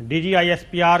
DGISPR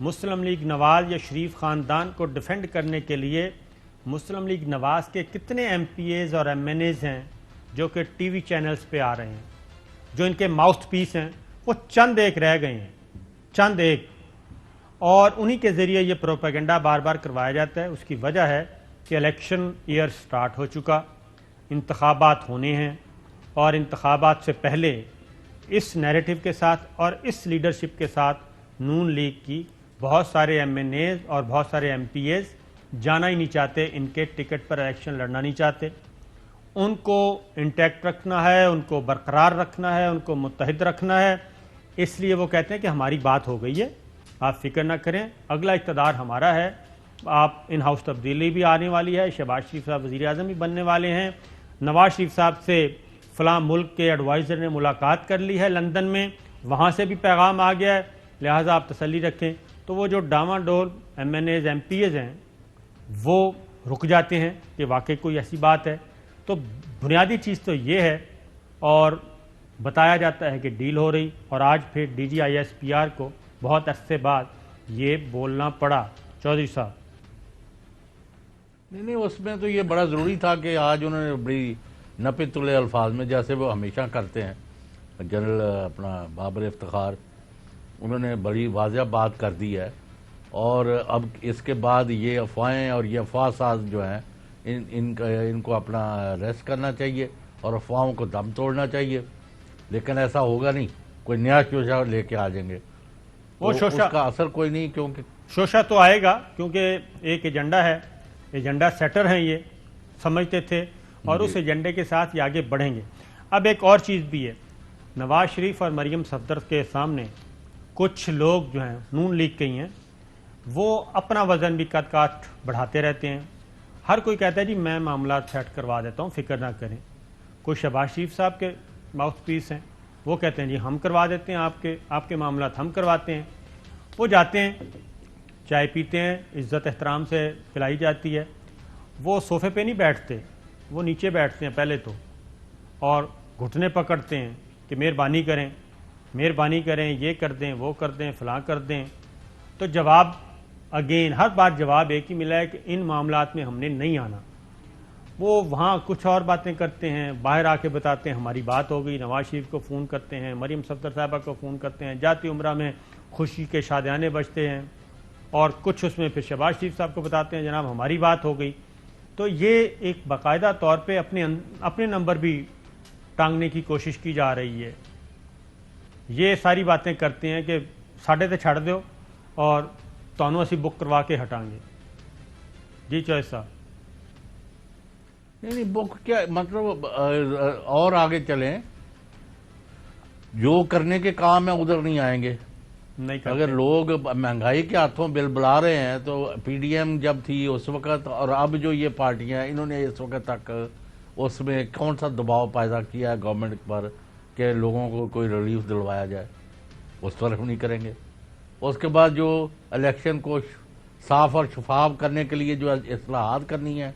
مسلم league نواز یا شریف خاندان کو ڈیفینڈ کرنے کے لیے مسلم لیگ نواز کے کتنے ایم پی ایز اور ایم این ایز ہیں جو کہ ٹی وی چینلز پہ آ رہے ہیں، جو ان کے ماؤتھ پیس ہیں، وہ چند ایک رہ گئے ہیں، چند ایک، اور انہی کے ذریعے یہ پروپیگنڈا بار بار کروایا جاتا ہے۔ اس کی وجہ ہے کہ الیکشن ایئر سٹارٹ ہو چکا، انتخابات ہونے ہیں، اور انتخابات سے پہلے اس نیریٹو کے ساتھ اور اس لیڈرشپ کے ساتھ نون لیگ کی بہت سارے ایم این ایز اور بہت سارے ایم پی ایز جانا ہی نہیں چاہتے، ان کے ٹکٹ پر الیکشن لڑنا نہیں چاہتے۔ ان کو انٹیکٹ رکھنا ہے، ان کو برقرار رکھنا ہے، ان کو متحد رکھنا ہے، اس لیے وہ کہتے ہیں کہ ہماری بات ہو گئی ہے، آپ فکر نہ کریں، اگلا اقتدار ہمارا ہے، آپ ان ہاؤس تبدیلی بھی آنے والی ہے، شہباز شریف صاحب وزیر اعظم بھی بننے والے ہیں، نواز شریف صاحب سے فلاں ملک کے ایڈوائزر نے ملاقات کر لی ہے لندن میں، وہاں سے بھی پیغام آ گیا ہے، لہٰذا آپ تسلی رکھیں۔ تو وہ جو ڈاواں ڈول M N As M Ps ایز ہیں وہ رک جاتے ہیں کہ واقعی کوئی ایسی بات ہے۔ تو بنیادی چیز تو یہ ہے، اور بتایا جاتا ہے کہ ڈیل ہو رہی، اور آج پھر D G I S P R کو بہت عرصے بعد یہ بولنا پڑا۔ چودھری صاحب نہیں، اس میں تو یہ بڑا ضروری تھا کہ آج انہوں نے بڑی نپے تلے الفاظ میں، جیسے وہ ہمیشہ کرتے ہیں، جنرل اپنا بابر افتخار، انہوں نے بڑی واضح بات کر دی ہے، اور اب اس کے بعد یہ افواہیں اور یہ افواہ ساز جو ہیں ان کو اپنا ریسٹ کرنا چاہیے اور افواہوں کو دم توڑنا چاہیے، لیکن ایسا ہوگا نہیں، کوئی نیا شوشہ لے کے آ جائیں گے، وہ تو شوشہ اس کا اثر کوئی نہیں، کیونکہ شوشہ تو آئے گا، کیونکہ ایک ایجنڈا ہے، ایجنڈا سیٹر ہیں، یہ سمجھتے تھے، اور اس ایجنڈے کے ساتھ یہ آگے بڑھیں گے۔ اب ایک اور چیز بھی ہے، نواز شریف اور مریم صفدر کے سامنے کچھ لوگ جو ہیں نون لیگ کے ہی ہیں، وہ اپنا وزن بھی قد کاٹ بڑھاتے رہتے ہیں۔ ہر کوئی کہتا ہے جی میں معاملات سیٹ کروا دیتا ہوں، فکر نہ کریں۔ کوئی شہباز شریف صاحب کے ماؤتھ پیس ہیں، وہ کہتے ہیں جی ہم کروا دیتے ہیں، آپ کے معاملات ہم کرواتے ہیں۔ وہ جاتے ہیں، چائے پیتے ہیں، عزت احترام سے پلائی جاتی ہے، وہ صوفے پہ نہیں بیٹھتے، وہ نیچے بیٹھتے ہیں پہلے تو، اور گھٹنے پکڑتے ہیں کہ مہربانی کریں، مہربانی کریں، یہ کر دیں، وہ کر دیں، فلاں کر دیں۔ تو جواب اگین ہر بار جواب ایک ہی ملا ہے کہ ان معاملات میں ہم نے نہیں آنا۔ وہ وہاں کچھ اور باتیں کرتے ہیں، باہر آ کے بتاتے ہیں ہماری بات ہو گئی، نواز شریف کو فون کرتے ہیں، مریم صفدر صاحبہ کو فون کرتے ہیں، جاتی عمرہ میں خوشی کے شادیانے بجتے ہیں، اور کچھ اس میں پھر شہباز شریف صاحب کو بتاتے ہیں جناب ہماری بات ہو گئی۔ تو یہ ایک باقاعدہ طور پہ اپنے نمبر بھی ٹانگنے کی کوشش کی جا رہی ہے۔ یہ ساری باتیں کرتے ہیں کہ ساڑھے تے چھڑ دیو اور تانوں اسی بک کروا کے ہٹائیں گے۔ جی چوہدری صاحب نہیں بک کیا مطلب، اور آگے چلیں، جو کرنے کے کام ہیں ادھر نہیں آئیں گے۔ نہیں کرتے۔ اگر لوگ مہنگائی کے ہاتھوں بل بلا رہے ہیں، تو پی ڈی ایم جب تھی اس وقت اور اب جو یہ پارٹیاں ہیں، انہوں نے اس وقت تک اس میں کون سا دباؤ پیدا کیا ہے گورنمنٹ پر کہ لوگوں کو کوئی ریلیف دلوایا جائے؟ اس طرف نہیں کریں گے۔ اس کے بعد جو الیکشن کو صاف اور شفاف کرنے کے لیے جو اصلاحات کرنی ہے،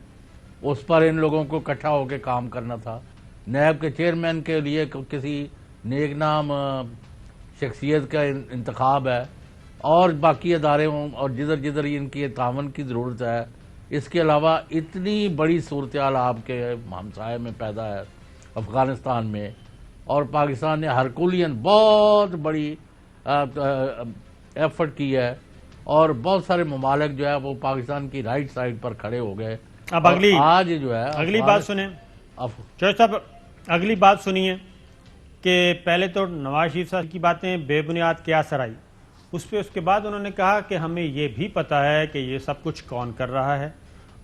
اس پر ان لوگوں کو اکٹھا ہو کے کام کرنا تھا۔ نیب کے چیئرمین کے لیے کسی نیک نام شخصیت کا انتخاب ہے، اور باقی ادارے ہوں، اور جدھر جدھر ان کی تعاون کی ضرورت ہے۔ اس کے علاوہ اتنی بڑی صورتحال آپ کے ہمسائے میں پیدا ہے افغانستان میں، اور پاکستان نے ہرکولین بہت بڑی ایفرٹ کی ہے، اور بہت سارے ممالک جو ہے وہ پاکستان کی رائٹ سائڈ پر کھڑے ہو گئے۔ اب آج جو ہے اگلی بات سنیں چوہدری صاحب، اگلی بات سنیے کہ پہلے تو نواز شریف صاحب کی باتیں بے بنیاد کیا سر آئی، اس کے بعد انہوں نے کہا کہ ہمیں یہ بھی پتہ ہے کہ یہ سب کچھ کون کر رہا ہے،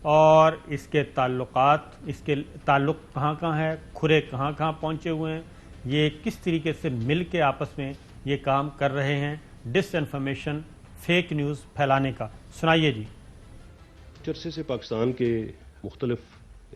اور اس کے تعلق کہاں کہاں ہے، کھرے کہاں کہاں پہنچے ہوئے ہیں، یہ کس طریقے سے مل کے آپس میں یہ کام کر رہے ہیں ڈس انفارمیشن، فیک نیوز پھیلانے کا۔ سنائیے جی۔ عرصے سے پاکستان کے مختلف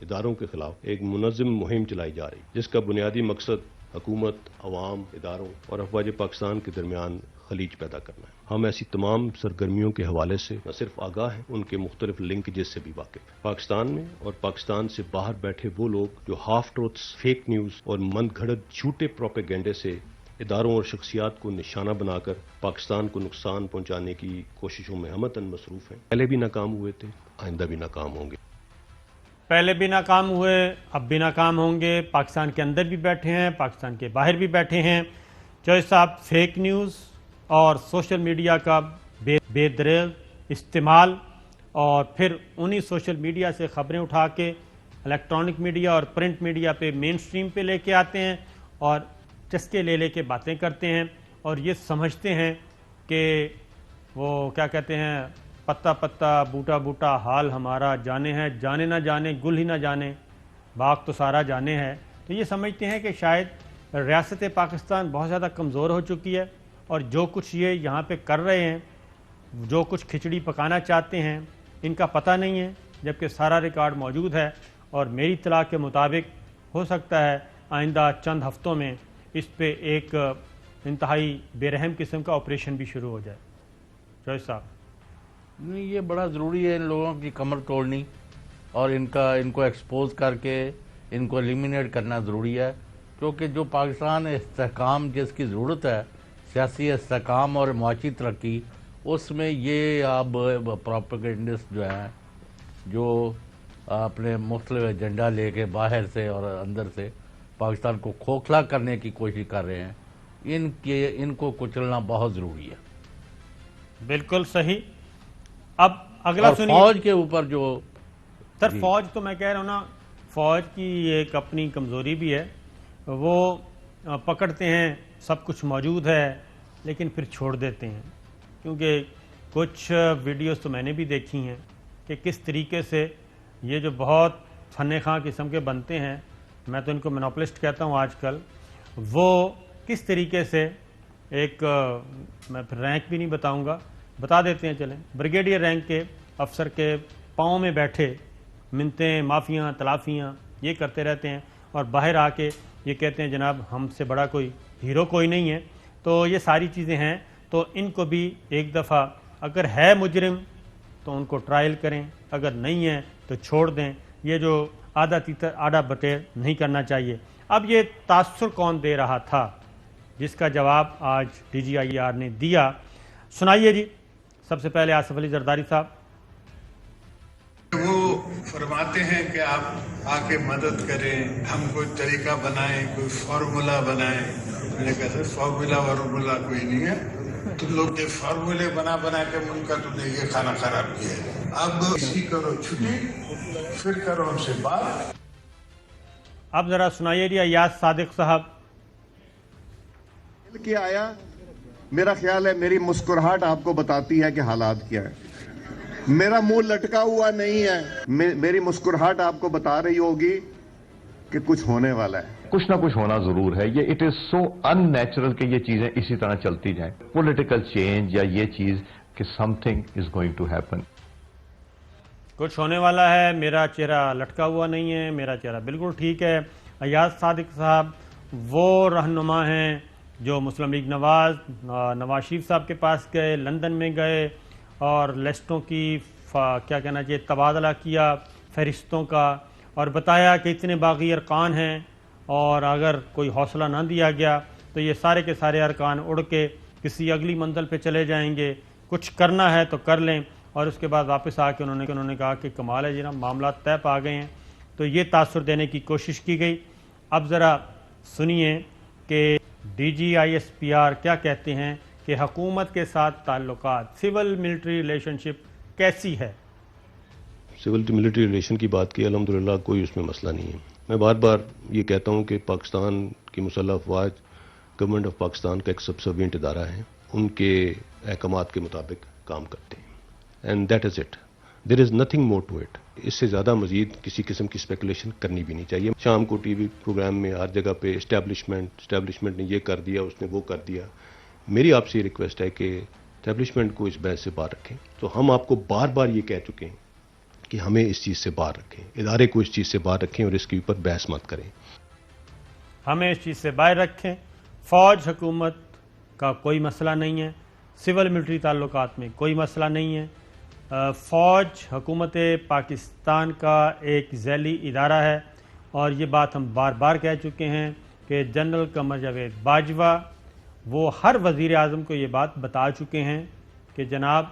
اداروں کے خلاف ایک منظم مہم چلائی جا رہی، جس کا بنیادی مقصد حکومت، عوام، اداروں اور افواج پاکستان کے درمیان خلیج پیدا کرنا ہے۔ ہم ایسی تمام سرگرمیوں کے حوالے سے نہ صرف آگاہ ہیں، ان کے مختلف لنکیجز سے بھی واقف ہیں۔ پاکستان میں اور پاکستان سے باہر بیٹھے وہ لوگ جو ہاف ٹروتس، فیک نیوز اور من گھڑت جھوٹے پروپیگنڈے سے اداروں اور شخصیات کو نشانہ بنا کر پاکستان کو نقصان پہنچانے کی کوششوں میں ہمتاً مصروف ہیں. پہلے بھی ناکام ہوئے تھے، آئندہ بھی ناکام ہوں گے. پہلے بھی ناکام ہوئے، اب بھی ناکام ہوں گے. پاکستان کے اندر بھی بیٹھے ہیں، پاکستان کے باہر بھی بیٹھے ہیں. چوہے صاحب، فیک نیوز اور سوشل میڈیا کا بے دریغ استعمال، اور پھر انہی سوشل میڈیا سے خبریں اٹھا کے الیکٹرانک میڈیا اور پرنٹ میڈیا پہ مین سٹریم پہ لے کے آتے ہیں اور چسکے لے کے باتیں کرتے ہیں، اور یہ سمجھتے ہیں کہ وہ کیا کہتے ہیں، پتا پتا بوٹا بوٹا حال ہمارا جانے ہے، جانے نہ جانے گل ہی نہ جانے باغ تو سارا جانے ہے. تو یہ سمجھتے ہیں کہ شاید ریاست پاکستان بہت زیادہ کمزور ہو چکی ہے، اور جو کچھ یہ یہاں پہ کر رہے ہیں، جو کچھ کھچڑی پکانا چاہتے ہیں، ان کا پتہ نہیں ہے، جبکہ سارا ریکارڈ موجود ہے. اور میری اطلاع کے مطابق ہو سکتا ہے آئندہ چند ہفتوں میں اس پہ ایک انتہائی بے رحم قسم کا آپریشن بھی شروع ہو جائے. جوہر صاحب، نہیں، یہ بڑا ضروری ہے ان لوگوں کی کمر توڑنی، اور ان کو ایکسپوز کر کے ان کو ایلیمینیٹ کرنا ضروری ہے، کیونکہ جو پاکستان استحکام جس کی ضرورت ہے، سیاسی استحکام اور معاشی ترقی، اس میں یہ اب پروپیگنڈسٹ جو ہیں، جو اپنے مختلف ایجنڈا لے کے باہر سے اور اندر سے پاکستان کو کھوکھلا کرنے کی کوشش کر رہے ہیں، ان کو کچلنا بہت ضروری ہے. بالکل صحیح. اب اگلا اور سنیے. فوج کے اوپر جو سر، فوج تو میں کہہ رہا ہوں نا، فوج کی ایک اپنی کمزوری بھی ہے. وہ پکڑتے ہیں سب کچھ موجود ہے لیکن پھر چھوڑ دیتے ہیں، کیونکہ کچھ ویڈیوز تو میں نے بھی دیکھی ہیں کہ کس طریقے سے یہ جو بہت فن خواہ قسم کے بنتے ہیں، میں تو ان کو مونوپلسٹ کہتا ہوں آج کل، وہ کس طریقے سے ایک میں پھر رینک بھی نہیں بتاؤں گا، بتا دیتے ہیں چلیں، بریگیڈیئر رینک کے افسر کے پاؤں میں بیٹھے منتیں معافیاں تلافیاں یہ کرتے رہتے ہیں، اور باہر آ کے یہ کہتے ہیں جناب ہم سے بڑا کوئی ہیرو کوئی نہیں ہے. تو یہ ساری چیزیں ہیں. تو ان کو بھی ایک دفعہ اگر ہے مجرم تو ان کو ٹرائل کریں، اگر نہیں ہے تو چھوڑ دیں. یہ جو آدھا تیتر آدھا بٹیر نہیں کرنا چاہیے. اب یہ تاثر کون دے رہا تھا، جس کا جواب آج DGIR نے دیا، سنائیے جی. سب سے پہلے آصف علی زرداری صاحب. وہ فرماتے ہیں کہ آپ آ کے مدد کریں، ہم کوئی طریقہ بنائیں، کوئی فارمولا بنائیں. میں نے کہا سر فارمولا کوئی نہیں ہے، تم لوگ کے فارمولے بنا کے ان کا تم نے یہ کھانا خراب کیا ہے. اب اسی کرو چھٹی، پھر کرو ہم سے بات. اب ذرا سنائیے جی ایاز صادق صاحب. کیا آیا، میرا خیال ہے میری مسکراہٹ آپ کو بتاتی ہے کہ حالات کیا ہے. میرا منہ لٹکا ہوا نہیں ہے، میری مسکراہٹ آپ کو بتا رہی ہوگی کہ کچھ ہونے والا ہے. کچھ نہ کچھ ہونا ضرور ہے. یہ it is so in natural کہ یہ چیزیں اسی طرح چلتی جائیں. پولیٹیکل چینج یا یہ چیز کہ something is going to happen. کچھ ہونے والا ہے، میرا چہرہ لٹکا ہوا نہیں ہے، میرا چہرہ بالکل ٹھیک ہے. ایاز صادق صاحب وہ رہنما ہیں جو مسلم لیگ نواز شریف صاحب کے پاس گئے، لندن میں گئے اور لسٹوں کی کیا کہنا چاہیے تبادلہ کیا فہرستوں کا، اور بتایا کہ اتنے باغی ارکان ہیں، اور اگر کوئی حوصلہ نہ دیا گیا تو یہ سارے کے سارے ارکان اڑ کے کسی اگلی منزل پہ چلے جائیں گے. کچھ کرنا ہے تو کر لیں. اور اس کے بعد واپس آ کے انہوں نے کہا کہ کمال ہے جناب، معاملات طے پا گئے ہیں. تو یہ تاثر دینے کی کوشش کی گئی. اب ذرا سنیے کہ DGISPR کیا کہتے ہیں کہ حکومت کے ساتھ تعلقات، سول ملٹری ریلیشن شپ کیسی ہے. سول ملٹری ریلیشن کی بات کی، الحمدللہ کوئی اس میں مسئلہ نہیں ہے. میں بار بار یہ کہتا ہوں کہ پاکستان کی مسلح افواج گورنمنٹ آف پاکستان کا ایک سبسروینٹ ادارہ ہے، ان کے احکامات کے مطابق کام کرتے ہیں، and that is it. There is nothing more to it. اس سے زیادہ مزید کسی قسم کی اسپیکولیشن کرنی بھی نہیں چاہیے. شام کو ٹی وی پروگرام میں ہر جگہ پہ اسٹیبلشمنٹ نے یہ کر دیا، اس نے وہ کر دیا. میری آپ سے ریکویسٹ ہے کہ اسٹیبلشمنٹ کو اس بحث سے باہر رکھیں. تو ہم آپ کو بار بار یہ کہہ چکے ہیں کہ ہمیں اس چیز سے باہر رکھیں، ادارے کو اس چیز سے باہر رکھیں اور اس کے اوپر بحث مت کریں. ہمیں اس چیز سے باہر رکھیں. فوج حکومت کا کوئی مسئلہ نہیں ہے، سول ملٹری تعلقات میں کوئی مسئلہ نہیں ہے. فوج حکومت پاکستان کا ایک ذیلی ادارہ ہے، اور یہ بات ہم بار بار کہہ چکے ہیں کہ جنرل قمر جاوید باجوہ وہ ہر وزیر اعظم کو یہ بات بتا چکے ہیں کہ جناب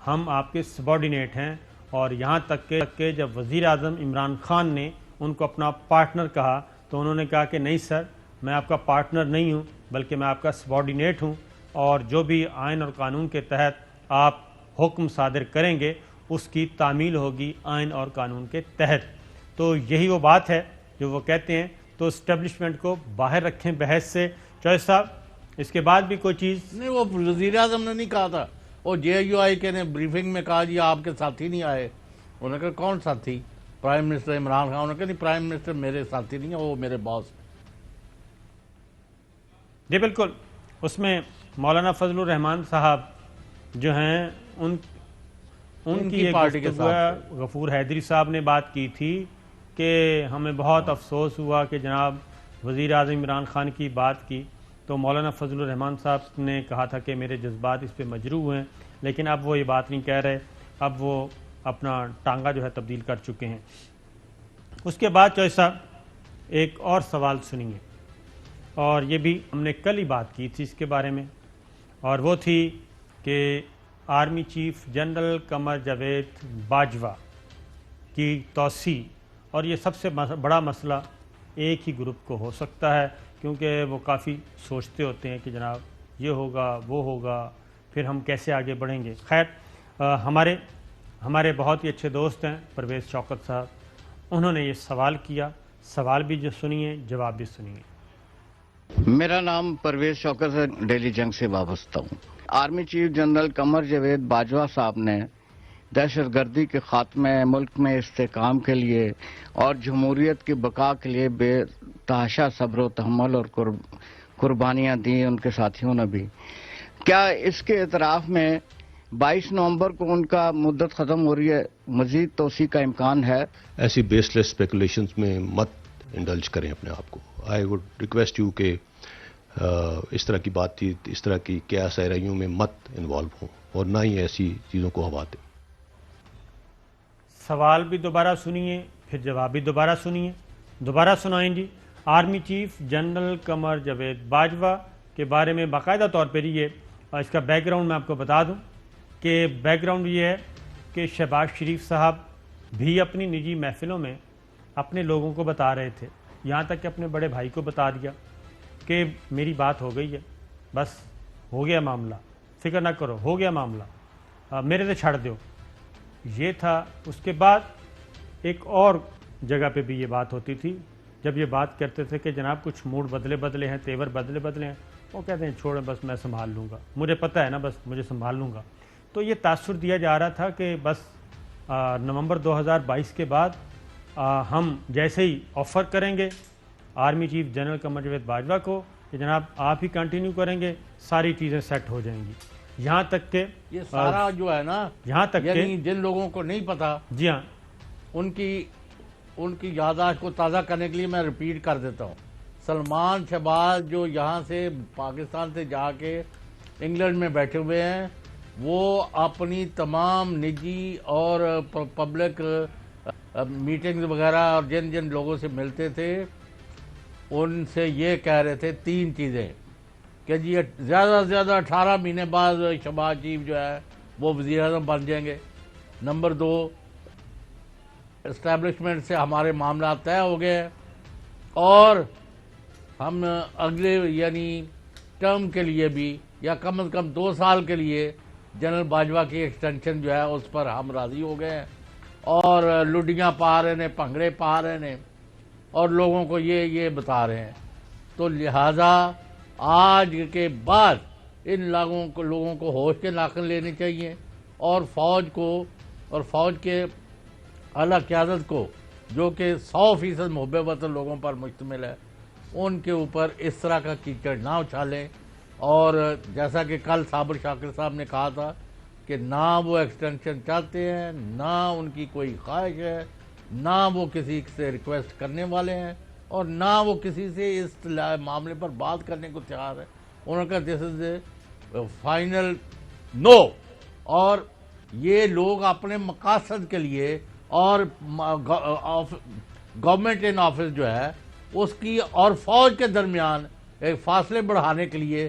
ہم آپ کے سبارڈینیٹ ہیں، اور یہاں تک کہ جب وزیر اعظم عمران خان نے ان کو اپنا پارٹنر کہا تو انہوں نے کہا کہ نہیں سر، میں آپ کا پارٹنر نہیں ہوں بلکہ میں آپ کا سبارڈینیٹ ہوں، اور جو بھی آئین اور قانون کے تحت آپ حکم صادر کریں گے اس کی تعمیل ہوگی آئین اور قانون کے تحت۔ تو یہی وہ بات ہے جو وہ کہتے ہیں۔ تو اسٹیبلشمنٹ کو باہر رکھیں بحث سے۔ چوہے صاحب، اس کے بعد بھی کوئی چیز نہیں، وہ وزیر اعظم نے نہیں کہا تھا، وہ جے یو آئی کے نے بریفنگ میں کہا جی آپ کے ساتھی نہیں آئے۔ انہوں نے کہا کون ساتھی؟ Prime minister Imran Khan. انہوں نے کہا نہیں، پرائم منسٹر میرے ساتھی نہیں ہیں، وہ میرے باس ہیں۔ جی بالکل، اس میں مولانا فضل الرحمان صاحب جو ہیں ان کی ایک پارٹی کے گفتگو ہے، غفور حیدری صاحب نے بات کی تھی کہ ہمیں بہت افسوس ہوا کہ جناب وزیر اعظم عمران خان کی بات کی، تو مولانا فضل الرحمان صاحب نے کہا تھا کہ میرے جذبات اس پہ مجروح ہیں، لیکن اب وہ یہ بات نہیں کہہ رہے، اب وہ اپنا ٹانگا جو ہے تبدیل کر چکے ہیں۔ اس کے بعد چوہے صاحب ایک اور سوال سنیے، اور یہ بھی ہم نے کل ہی بات کی تھی اس کے بارے میں، اور وہ تھی کہ army chief general Qamar Javed Bajwa کی توسیع، اور یہ سب سے بڑا مسئلہ ایک ہی گروپ کو ہو سکتا ہے، کیونکہ وہ کافی سوچتے ہوتے ہیں کہ جناب یہ ہوگا وہ ہوگا، پھر ہم کیسے آگے بڑھیں گے۔ خیر، ہمارے بہت ہی اچھے دوست ہیں پرویز شوکت صاحب، انہوں نے یہ سوال کیا، سوال بھی جو سنیے، جواب بھی سنیے۔ میرا نام پرویز شوکت ہے، ڈیلی جنگ سے وابستہ ہوں۔ Army chief general Qamar Javed Bajwa صاحب نے دہشت گردی کے خاتمے، ملک میں استحکام کے لیے اور جمہوریت کی بقا کے لیے بے تحاشا صبر و تحمل اور قربانیاں دی ان کے ساتھیوں نے بھی۔ کیا اس کے اعتراف میں 22 نومبر کو ان کا مدت ختم ہو رہی ہے، مزید توسیع کا امکان ہے؟ ایسی بیس لیس اسپیکولیشنز میں مت انڈلج کریں اپنے آپ کو۔ آئی وڈ ریکویسٹ یو کہ اس طرح کی بات تھی، اس طرح کی کیا سہرائیوں میں مت انوالو ہوں اور نہ ہی ایسی چیزوں کو ہوا دیں۔ سوال بھی دوبارہ سنیے، پھر جواب بھی دوبارہ سنیے، دوبارہ سنائیں جی۔ Army chief general Qamar Javed Bajwa کے بارے میں باقاعدہ طور پر یہ اس کا بیک گراؤنڈ میں آپ کو بتا دوں کہ بیک گراؤنڈ یہ ہے کہ شہباز شریف صاحب بھی اپنی نجی محفلوں میں اپنے لوگوں کو بتا رہے تھے، یہاں تک کہ اپنے بڑے بھائی کو بتا دیا کہ میری بات ہو گئی ہے، بس ہو گیا معاملہ، فکر نہ کرو، ہو گیا معاملہ، میرے سے چھڑ دو۔ یہ تھا۔ اس کے بعد ایک اور جگہ پہ بھی یہ بات ہوتی تھی، جب یہ بات کرتے تھے کہ جناب کچھ موڈ بدلے ہیں، تیور بدلے ہیں، وہ کہتے ہیں چھوڑیں بس میں سنبھال لوں گا، مجھے پتہ ہے نا، بس مجھے سنبھال لوں گا۔ تو یہ تاثر دیا جا رہا تھا کہ بس نومبر 2022 کے بعد ہم جیسے ہی آفر کریں گے army chief general Qamar Javed Bajwa کو کہ جناب آپ ہی کنٹینیو کریں گے، ساری چیزیں سیٹ ہو جائیں گی، یہاں تک کہ یہ سارا جو ہے نا، یہاں تک یعنی جن لوگوں کو نہیں پتا، جی ہاں، ان کی یادداشت کو تازہ کرنے کے لیے میں ریپیٹ کر دیتا ہوں۔ سلمان شہباز جو یہاں سے پاکستان سے جا کے انگلینڈ میں بیٹھے ہوئے ہیں، وہ اپنی تمام نجی اور پبلک میٹنگز وغیرہ اور جن لوگوں سے ملتے تھے ان سے یہ کہہ رہے تھے 3 چیزیں کہ جی زیادہ سے زیادہ 18 مہینے بعد شہباز چیف جو ہے وہ وزیر اعظم بن جائیں گے۔ نمبر 2، اسٹیبلشمنٹ سے ہمارے معاملات طے ہو گئے اور ہم اگلے یعنی ٹرم کے لیے بھی یا کم از کم 2 سال کے لیے جنرل باجوہ کی ایکسٹینشن جو ہے اس پر ہم راضی ہو گئے ہیں، اور لڈیاں پا رہے ہیں، پنگڑے پا رہے ہیں اور لوگوں کو یہ بتا رہے ہیں۔ تو لہذا آج کے بعد ان لوگوں کو ہوش کے ناخن لینے چاہیے، اور فوج کو اور فوج کے اعلیٰ قیادت کو جو کہ 100% محب وطن لوگوں پر مشتمل ہے، ان کے اوپر اس طرح کا کیچڑ نہ اچھالیں۔ اور جیسا کہ کل صابر شاکر صاحب نے کہا تھا کہ نہ وہ ایکسٹینشن چاہتے ہیں، نہ ان کی کوئی خواہش ہے، نہ وہ کسی سے ریکویسٹ کرنے والے ہیں، اور نہ وہ کسی سے اس معاملے پر بات کرنے کو تیار ہے۔ انہوں نے کہا دس از اے فائنل نو، اور یہ لوگ اپنے مقاصد کے لیے اور گورنمنٹ ان آفس جو ہے اس کی اور فوج کے درمیان ایک فاصلے بڑھانے کے لیے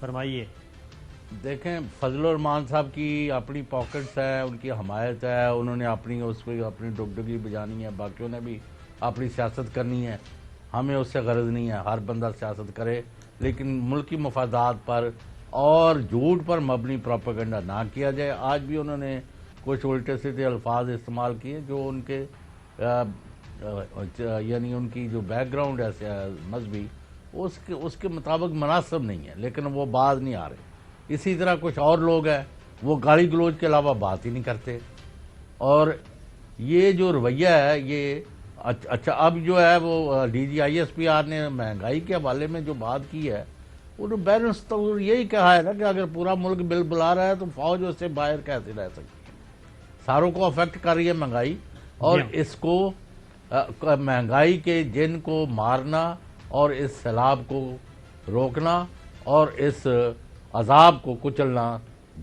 فرمائیے. دیکھیں فضل الرحمان صاحب کی اپنی پاکٹس ہے, ان کی حمایت ہے, انہوں نے اپنی اس پہ اپنی ڈگڈگی بجانی ہے, باقیوں نے بھی اپنی سیاست کرنی ہے, ہمیں اس سے غرض نہیں ہے, ہر بندہ سیاست کرے لیکن ملکی مفادات پر اور جھوٹ پر مبنی پروپیگنڈا نہ کیا جائے. آج بھی انہوں نے کچھ الٹے سیدھے الفاظ استعمال کیے جو ان کے یعنی ان کی جو بیک گراؤنڈ ہے مذہبی اس کے مطابق مناسب نہیں ہے, لیکن وہ باز نہیں آ رہے. اسی طرح کچھ اور لوگ ہیں وہ گالی گلوچ کے علاوہ بات ہی نہیں کرتے. اور یہ جو رویہ ہے یہ اچھا اب جو ہے وہ D G I S P R نے مہنگائی کے حوالے میں جو بات کی ہے انہوں نے بیلنس تو یہی کہا ہے نا کہ اگر پورا ملک بل بلا رہا ہے تو فوج اس سے باہر کیسے رہ سکتی ہے. ساروں کو افیکٹ کر رہی ہے مہنگائی, اور اس کو مہنگائی کے جن کو مارنا اور اس سیلاب کو روکنا اور اس عذاب کو کچلنا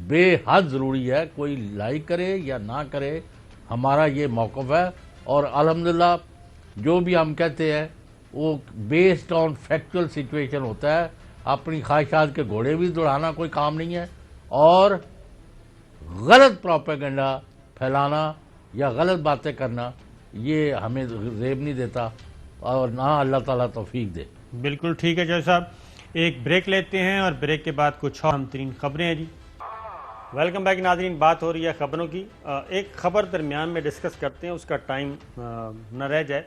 بے حد ضروری ہے. کوئی لائک کرے یا نہ کرے, ہمارا یہ موقف ہے. اور الحمدللہ جو بھی ہم کہتے ہیں وہ بیسڈ آن فیکچول سچویشن ہوتا ہے. اپنی خواہشات کے گھوڑے بھی دوڑانا کوئی کام نہیں ہے, اور غلط پروپیگنڈا پھیلانا یا غلط باتیں کرنا یہ ہمیں زیب نہیں دیتا, اور نہ اللہ تعالیٰ توفیق دے. بالکل ٹھیک ہے جوہر صاحب, ایک بریک لیتے ہیں اور بریک کے بعد کچھ اور اہم ترین خبریں ہیں. جی ویلکم بیک ناظرین, بات ہو رہی ہے خبروں کی. ایک خبر درمیان میں ڈسکس کرتے ہیں, اس کا ٹائم نہ رہ جائے.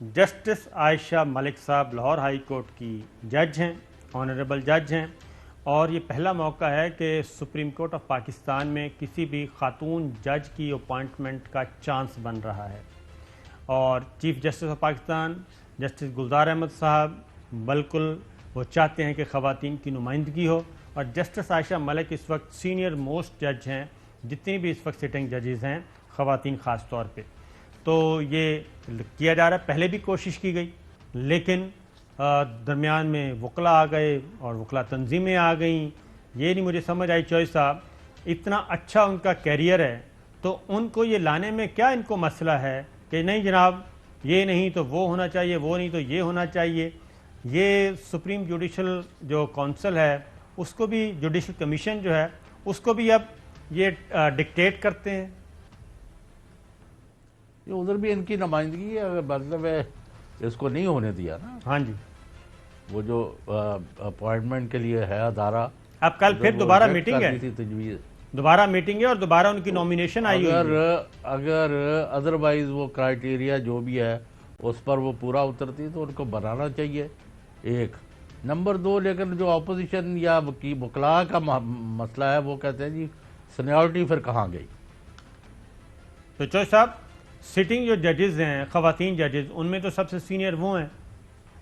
جسٹس عائشہ ملک صاحب لاہور ہائی کورٹ کی جج ہیں, آنریبل جج ہیں, اور یہ پہلا موقع ہے کہ سپریم کورٹ آف پاکستان میں کسی بھی خاتون جج کی اپوائنٹمنٹ کا چانس بن رہا ہے. اور chief justice of Pakistan justice Gulzar Ahmed sahib بالکل وہ چاہتے ہیں کہ خواتین کی نمائندگی ہو, اور جسٹس عائشہ ملک اس وقت سینئر موسٹ جج ہیں, جتنی بھی اس وقت سٹنگ ججز ہیں خواتین خاص طور پہ. تو یہ کیا جا رہا ہے, پہلے بھی کوشش کی گئی لیکن درمیان میں وکلا آ گئے اور وکلا تنظیمیں آ گئیں. یہ نہیں مجھے سمجھ آئی چوہر صاحب, اتنا اچھا ان کا کیریئر ہے تو ان کو یہ لانے میں کیا ان کو مسئلہ ہے کہ نہیں جناب یہ نہیں تو وہ ہونا چاہیے, وہ نہیں تو یہ ہونا چاہیے. یہ سپریم جوڈیشل جو کونسل ہے اس کو بھی, جوڈیشل کمیشن جو ہے اس کو بھی اب یہ ڈکٹیٹ کرتے ہیں. یہ ادھر بھی ان کی نمائندگی ہے, اگر مطلب ہے اس کو نہیں ہونے دیا نا. ہاں جی, وہ جو اپوائنٹمنٹ کے لیے ہے ادارہ, اب کل پھر دوبارہ میٹنگ ہے, تجویز دوبارہ میٹنگ ہے اور دوبارہ ان کی نومینیشن آئی ہوئی ہے. اگر ادروائز وہ کرائیٹیریا جو بھی ہے اس پر وہ پورا اترتی تو ان کو بنانا چاہیے. ایک نمبر 2, لیکن جو اپوزیشن یا وکلاء کا مسئلہ ہے وہ کہتے ہیں جی سینیورٹی پھر کہاں گئی. تو چوہر صاحب سٹنگ جو ججز ہیں خواتین ججز ان میں تو سب سے سینئر وہ ہیں.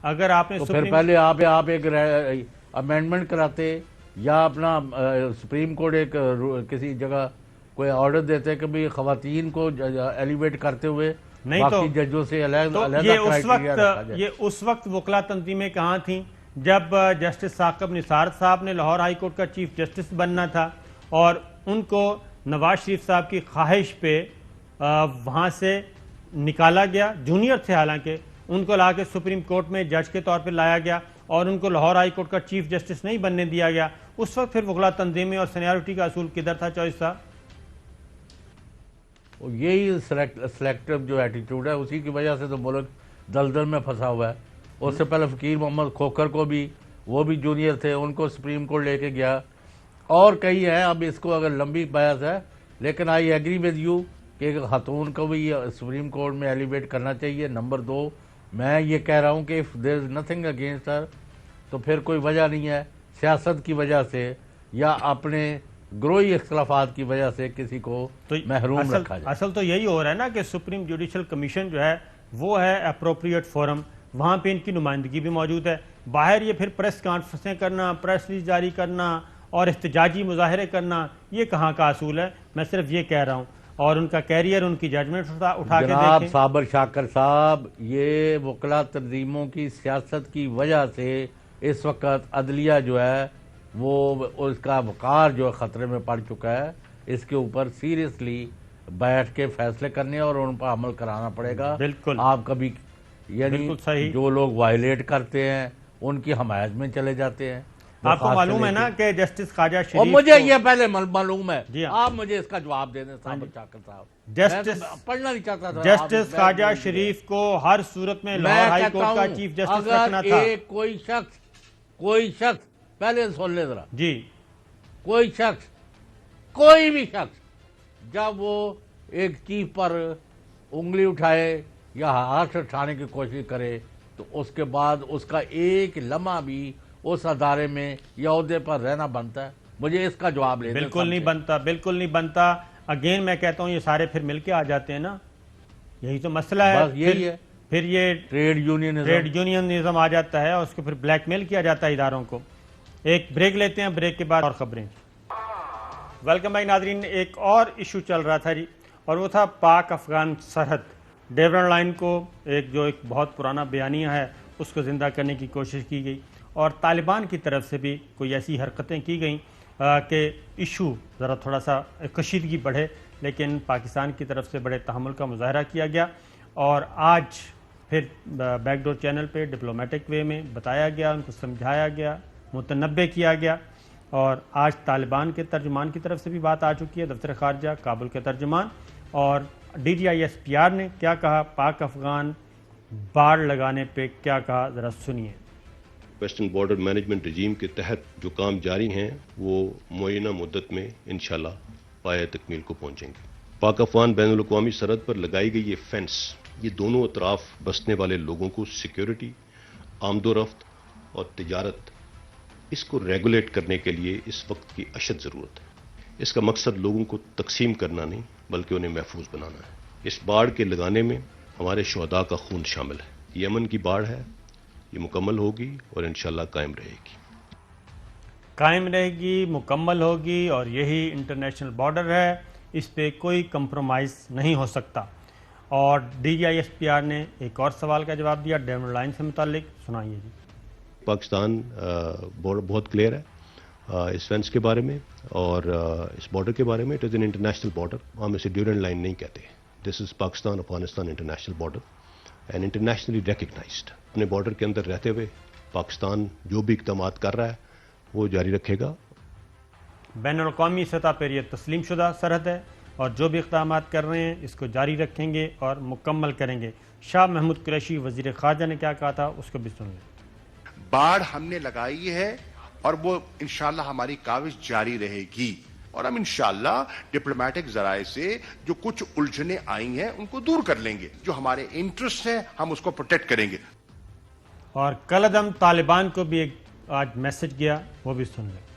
اگر آپ نے تو پھر پہلے آپ ایک امینڈمنٹ کراتے یا اپنا سپریم کورٹ ایک کسی جگہ کوئی آرڈر دیتے کہ بھی خواتین کو ایلیویٹ کرتے ہوئے نہیں تو ججوں سے یہ اس وقت وکلا تنظیمیں کہاں تھیں جب جسٹس ثاقب نثار صاحب نے لاہور ہائی کورٹ کا چیف جسٹس بننا تھا, اور ان کو نواز شریف صاحب کی خواہش پہ وہاں سے نکالا گیا. جونیئر تھے حالانکہ, ان کو لا کے سپریم کورٹ میں جج کے طور پہ لایا گیا اور ان کو لاہور ہائی کورٹ کا چیف جسٹس نہیں بننے دیا گیا. اس وقت پھر وکلا تنظیمیں اور سینیورٹی کا اصول کدھر تھا چوہر صاحب؟ یہی سلیکٹو جو ایٹیٹیوڈ ہے اسی کی وجہ سے تو ملک دلدل میں پھنسا ہوا ہے. اس سے پہلے فقیر محمد کھوکھر کو بھی, وہ بھی جونیئر تھے, ان کو سپریم کورٹ لے کے گیا, اور کئی ہیں. اب اس کو اگر لمبی بحث ہے, لیکن آئی ایگری ود یو کہ خاتون کو بھی سپریم کورٹ میں ایلیویٹ کرنا چاہیے. نمبر 2, میں یہ کہہ رہا ہوں کہ if there is nothing against her تو پھر کوئی وجہ نہیں ہے سیاست کی وجہ سے یا اپنے گروہی اختلافات کی وجہ سے کسی کو محروم رکھا جائے. اصل تو یہی ہو رہا ہے نا کہ سپریم جوڈیشل کمیشن جو ہے وہ ہے اپروپریٹ فورم, وہاں پہ ان کی نمائندگی بھی موجود ہے. باہر یہ پھر پریس کانفرنسیں کرنا, پریس ریلیز جاری کرنا اور احتجاجی مظاہرے کرنا, یہ کہاں کا اصول ہے؟ میں صرف یہ کہہ رہا ہوں. اور ان کا کیریئر, ان کی ججمنٹ اٹھا کے جناب صابر شاکر صاحب, یہ وکلا تنظیموں کی سیاست کی وجہ سے اس وقت عدلیہ جو ہے وہ اس کا وقار جو ہے خطرے میں پڑ چکا ہے. اس کے اوپر سیریسلی بیٹھ کے فیصلے کرنے اور ان پر عمل کرانا پڑے گا. بالکل آپ کبھی یعنی جو لوگ وائلیٹ کرتے ہیں ان کی حمایت میں چلے جاتے ہیں. آپ کو معلوم ہے نا کہ جسٹس خواجہ اور شریف مجھے یہ پہلے معلوم ہے، جی ہاں، آپ مجھے اس کا جواب دے دیں صاحب شاکر صاحب، جسٹس پڑھنا نہیں چاہتا تھا، جسٹس خواجہ شریف کو ہر صورت میں لاہور ہائی کورٹ کا چیف جسٹس رکھنا تھا۔ اگر کوئی شخص پہلے سن لے ذرا، جی، کوئی بھی شخص جب وہ ایک چیف پر انگلی اٹھائے یا ہاتھ اٹھانے کی کوشش کرے تو اس کے بعد اس کا ایک لمحہ بھی اس ادارے میں یا عہدے پر رہنا بنتا ہے؟ مجھے اس کا جواب لے دیں۔ بالکل نہیں بنتا، بالکل نہیں بنتا۔ اگین میں کہتا ہوں یہ سارے پھر مل کے آ جاتے ہیں نا، یہی تو مسئلہ ہے، بس یہی ہے، پھر یہ ٹریڈ یونینزم آ جاتا ہے اور اس کو پھر بلیک میل کیا جاتا ہے اداروں کو۔ ایک بریک لیتے ہیں، بریک کے بعد اور خبریں۔ ویلکم بیک ناظرین، ایک اور ایشو چل رہا تھا جی، اور وہ تھا پاک افغان سرحد ڈیورن لائن کو ایک بہت پرانا بیانیہ ہے اس کو زندہ کرنے کی کوشش کی گئی، اور طالبان کی طرف سے بھی کوئی ایسی حرکتیں کی گئیں کہ ایشو ذرا تھوڑا سا کشیدگی بڑھے، لیکن پاکستان کی طرف سے بڑے تحمل کا مظاہرہ کیا گیا، اور آج پھر بیک ڈور چینل پہ ڈپلومیٹک وے میں بتایا گیا، ان کو سمجھایا گیا، متنبہ کیا گیا، اور آج طالبان کے ترجمان کی طرف سے بھی بات آ چکی ہے، دفتر خارجہ کابل کے ترجمان، اور DGISPR نے کیا کہا، پاک افغان باڑ لگانے پہ کیا کہا، ذرا سنیے۔ ویسٹرن بارڈر مینجمنٹ رجیم کے تحت جو کام جاری ہیں وہ معینہ مدت میں انشاءاللہ پایہ تکمیل کو پہنچیں گے۔ پاک افغان بین الاقوامی سرحد پر لگائی گئی یہ فینس، یہ دونوں اطراف بسنے والے لوگوں کو سیکیورٹی، آمد و رفت اور تجارت، اس کو ریگولیٹ کرنے کے لیے اس وقت کی اشد ضرورت ہے۔ اس کا مقصد لوگوں کو تقسیم کرنا نہیں بلکہ انہیں محفوظ بنانا ہے۔ اس باڑ کے لگانے میں ہمارے شہداء کا خون شامل ہے۔ یہ امن کی باڑ ہے، یہ مکمل ہوگی اور انشاءاللہ قائم رہے گی، مکمل ہوگی، اور یہی انٹرنیشنل بارڈر ہے، اس پہ کوئی کمپرومائز نہیں ہو سکتا۔ اور DGISPR نے ایک اور سوال کا جواب دیا ڈیورن لائن سے متعلق، سنائیے جی۔ پاکستان بہت کلیئر ہے اس فینس کے بارے میں اور اس بارڈر کے بارے میں۔ It is an international border, ہم اسے ڈیورن لائن نہیں کہتے۔ This is Pakistan Afghanistan international border and internationally recognised. اپنے بارڈر کے اندر رہتے ہوئے پاکستان جو بھی اقدامات کر رہا ہے وہ جاری رکھے گا۔ بین الاقوامی سطح پر یہ تسلیم شدہ سرحد ہے، اور جو بھی اقدامات کر رہے ہیں اس کو جاری رکھیں گے اور مکمل کریں گے۔ شاہ محمود قریشی وزیر خارجہ نے کیا کہا تھا، اس کو بھی سن لیں۔ باڑ ہم نے لگائی ہے اور وہ انشاءاللہ ہماری کاوش جاری رہے گی، اور ہم انشاءاللہ ڈپلومیٹک ذرائع سے جو کچھ الجھنیں آئی ہیں ان کو دور کر لیں گے، جو ہمارے انٹرسٹ ہیں ہم اس کو پروٹیکٹ کریں گے۔ اور کالعدم طالبان کو بھی ایک آج میسج گیا، وہ بھی سن لیں۔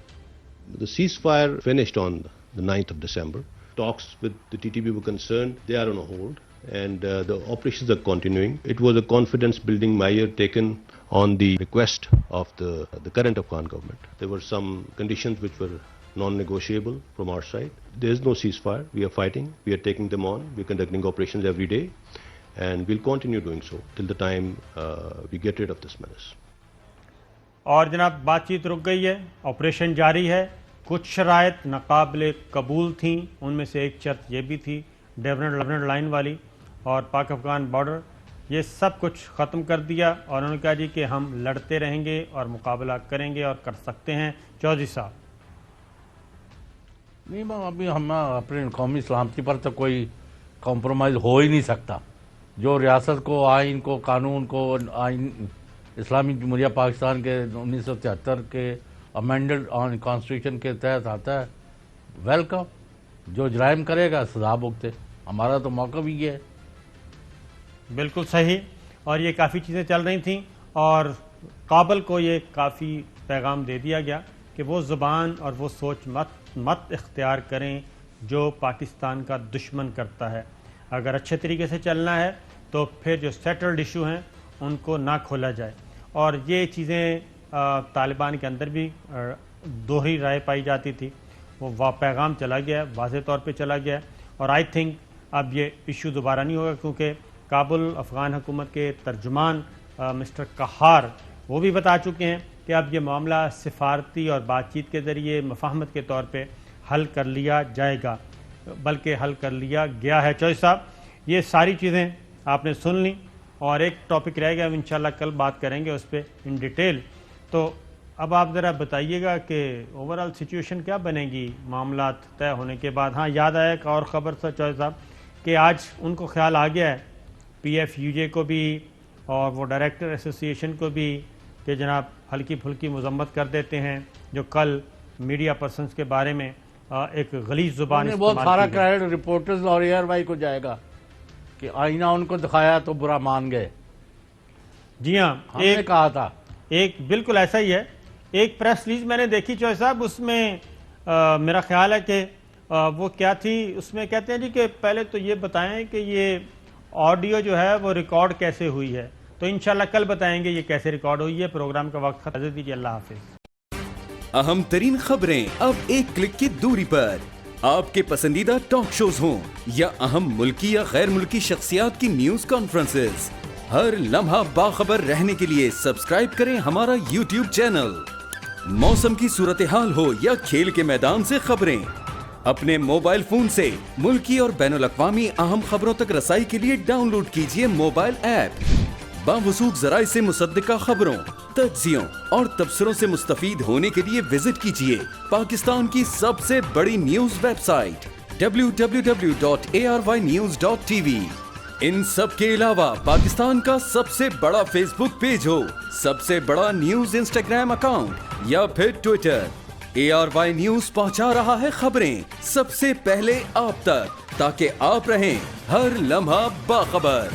The ceasefire finished on the 9th of December. Talks with the TTP were concerned, they are on a hold, and the operations are continuing. It was a confidence-building measure taken on the request of the current Afghan government. There were some conditions which were non-negotiable from our side. There is no ceasefire. We are fighting. We are taking them on. We are conducting operations every day, and we'll continue doing so till the time we get rid of this menace. اور جناب بات چیت رک گئی ہے، operation جاری ہے۔ کچھ شرائط ناقابل قبول تھیں، ان میں سے ایک شرط یہ بھی تھی ڈیورن لائن والی، اور پاک افغان بارڈر، یہ سب کچھ ختم کر دیا، اور انہوں نے کہا جی کہ ہم لڑتے رہیں گے اور مقابلہ کریں گے اور کر سکتے ہیں۔ چودھری صاحب نہیں، ابھی ہم اپنے قومی سلامتی پر تو کوئی کمپرومائز ہو ہی نہیں سکتا۔ جو ریاست کو، آئین کو، قانون کو، آئین اسلامی جمہوریہ پاکستان کے 1973 کے امینڈڈ کانسٹیٹیوشن کے تحت آتا ہے، ویلکم۔ جو جرائم کرے گا سزا بھگتے، ہمارا تو موقع بھی یہ ہے۔ بالکل صحیح، اور یہ کافی چیزیں چل رہی تھیں، اور کابل کو یہ کافی پیغام دے دیا گیا کہ وہ زبان اور وہ سوچ مت اختیار کریں جو پاکستان کا دشمن کرتا ہے۔ اگر اچھے طریقے سے چلنا ہے تو پھر جو سیٹلڈ ایشو ہیں ان کو نہ کھولا جائے، اور یہ چیزیں طالبان کے اندر بھی دوہری رائے پائی جاتی تھی، وہ پیغام چلا گیا ہے، واضح طور پہ چلا گیا ہے، اور آئی تھنک اب یہ ایشو دوبارہ نہیں ہوگا، کیونکہ کابل افغان حکومت کے ترجمان مسٹر قہار وہ بھی بتا چکے ہیں کہ اب یہ معاملہ سفارتی اور بات چیت کے ذریعے مفاہمت کے طور پہ حل کر لیا جائے گا، بلکہ حل کر لیا گیا ہے۔ چوہدری صاحب یہ ساری چیزیں آپ نے سن لیں، اور ایک ٹاپک رہ گیا، انشاءاللہ کل بات کریں گے اس پہ ان ڈیٹیل۔ تو اب آپ ذرا بتائیے گا کہ اوور آل سچویشن کیا بنے گی معاملات طے ہونے کے بعد. ہاں یاد آیا ایک اور خبر تھا چوہے صاحب کہ آج ان کو خیال آ گیا ہے پی ایف یو جے کو بھی اور وہ ڈائریکٹر ایسوسی ایشن کو بھی کہ جناب ہلکی پھلکی مذمت کر دیتے ہیں جو کل میڈیا پرسنز کے بارے میں ایک غلیظ زبان بہت سارا کریڈٹ رپورٹرز اور ایئر وائی کو جائے گا کہ آئینہ ان کو دکھایا تو برا مان گئے. جی ہاں ہم نے کہا تھا ایک بالکل ایسا ہی ہے. ایک پریس ریلیز میں نے دیکھی چوہے صاحب, اس میں میرا خیال ہے کہ وہ کیا تھی, اس میں کہتے ہیں جی کہ پہلے تو یہ بتائیں کہ یہ آڈیو جو ہے وہ ریکارڈ کیسے ہوئی ہے, تو انشاءاللہ کل بتائیں گے یہ کیسے ریکارڈ ہوئی ہے. پروگرام کا وقت ختم دیجیے. اللہ حافظ. اہم ترین خبریں اب ایک کلک کی دوری پر. آپ کے پسندیدہ ٹاک شوز ہوں یا اہم ملکی یا غیر ملکی شخصیات کی نیوز کانفرنسز, ہر لمحہ باخبر رہنے کے لیے سبسکرائب کریں ہمارا یوٹیوب چینل. موسم کی صورتحال ہو یا کھیل کے میدان سے خبریں, اپنے موبائل فون سے ملکی اور بین الاقوامی اہم خبروں تک رسائی کے لیے ڈاؤن لوڈ کیجیے موبائل ایپ. باوثوق ذرائع سے مصدقہ خبروں, تجزیوں اور تبصروں سے مستفید ہونے کے لیے وزٹ کیجیے پاکستان کی سب سے بڑی نیوز ویب سائٹ www.arYnews.tv. ان سب کے علاوہ پاکستان کا سب سے بڑا فیس بک پیج ہو, سب سے بڑا نیوز انسٹاگرام اکاؤنٹ یا پھر ٹویٹر, ARY نیوز پہنچا رہا ہے خبریں سب سے پہلے آپ تک تاکہ آپ رہیں ہر لمحہ باخبر.